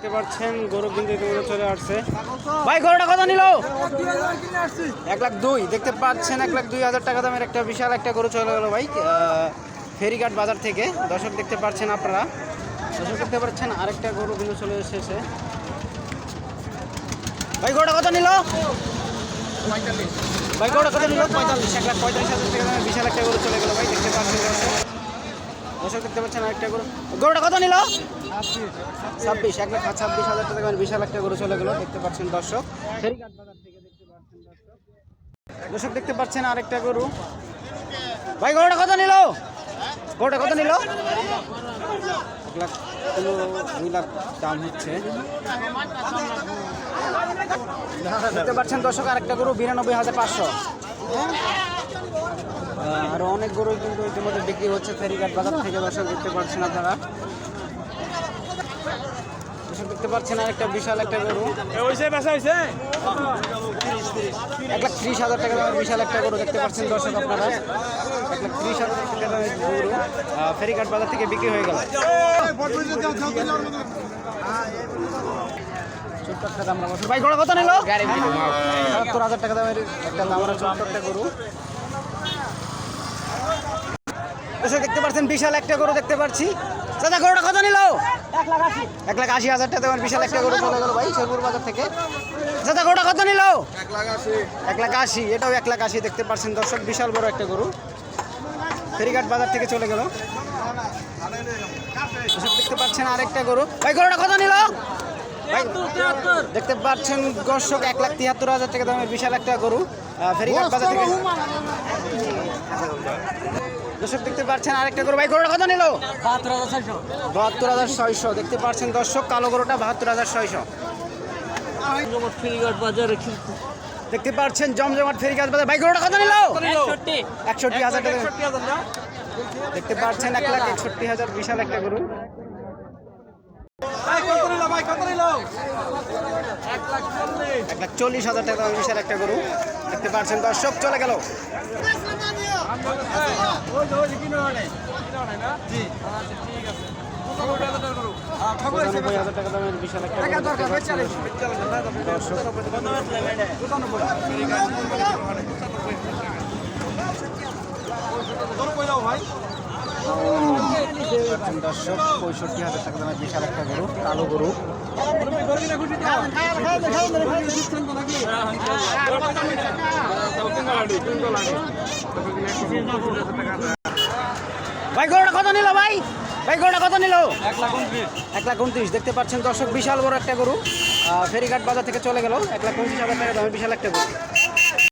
দেখতে পাচ্ছেন গরু কিন্তু ইতিমধ্যে চলে আসছে। ভাই গরুটা কত নিল? 1,02,000 দেখতে পাচ্ছেন। 1,02,000 টাকা দামের একটা বিশাল একটা গরু চলে গেল ভাই ফেরিঘাট বাজার থেকে। দর্শক দেখতে পাচ্ছেন আপনারা, দর্শক দেখতে পাচ্ছেন আরেকটা গরু কিন্তু চলে এসেছে। ভাই গরুটা কত নিল? ভাই গরুটা কত নিল? 45,000 টাকা দামের বিশাল একটা গরু চলে গেল ভাই। দেখতে পাচ্ছেন দর্শক দেখতে পাচ্ছেন আরেকটা গরু। গরুটা কত নিল? 26,000 টাকা দামের বিশাল একটা গরু চলে গেল। দেখতে পাচ্ছেন দর্শক ফেরিঘাট বাজার থেকে। দেখতে পাচ্ছেন দর্শক দেখতে পাচ্ছেন আরেকটা গরু। ভাই গরুটা কত নিল? গরুটা কত নিল? 1,2 লাখ দাম হচ্ছে। দেখতে পাচ্ছেন দর্শক আরেকটা গরু 92,500। আরো অনেক গরু কিন্তু ইতিমধ্যে বিক্রি হচ্ছে ফেরিঘাট বাজার থেকে। দর্শক দেখতে পাচ্ছেন আপনারা, দর্শক দেখতে পাচ্ছেন আরেকটা বিশাল একটা গরু। 1,30,000 টাকা দামের বিশাল একটা গরু দেখতে পাচ্ছেন দর্শক আপনারা। 1,30,000 টাকা দামের গরু ফেরিঘাট বাজার থেকে বিক্রি হয়ে গেল। ভাই গরু কত নিল? ৭,000 টাকা দামের একটা দামের ছোট্ট একটা গরু। দেখতে পাচ্ছেন বিশাল একটা গরু দেখতে পাচ্ছি। দাদা গরুটা কত নিল? 1,80,000 টাকা দামের বিশাল একটা গরু চলে গেল ভাই শেরপুর বাজার থেকে। দাদা গরুটা কত নিল? 1,80,000। এটাও 1,80,000 দেখতে পাচ্ছেন দর্শক, বিশাল বড় একটা গরু ফেরিঘাট বাজার থেকে চলে গেল। দেখতে পাচ্ছেন আরেকটা গরু। ভাই গরুটা কত নিল? দেখতে পাচ্ছেন দর্শক 1,73,000 টাকা দামের বিশাল একটা গরু ফেরিঘাট বাজার থেকে। দর্শক দেখতে পাচ্ছেন আরেকটা গরু। ভাই গরুটা কত নিল? 72,600 দেখতে পাচ্ছেন দর্শক, কালো গরুটা 72,600। দেখতে পাচ্ছেন জমজমাট ফেরিঘাট বাজার। ভাই গরুটা কত নিল? 61,000 টাকা দেখতে পাচ্ছেন। 1,61,000 বিশাল একটা গরু। 1,40,000 টাকা বিশাল একটা গরু দেখতে পাচ্ছেন দর্শক, চলে গেল। 95,000 টাকা দামের বিশাল একটা দর্শক 65,000 টাকা দামের বিশাল একটা গরু, কালো গরু। ভাই গরুটা কত নিল? ভাই ভাই গরুটা কত নিল? 1,29,000 দেখতে পাচ্ছেন দর্শক, বিশাল বড় একটা গরু ফেরিঘাট বাজার থেকে চলে গেল। 1,29,000 টাকা দামের বিশাল একটা গরু।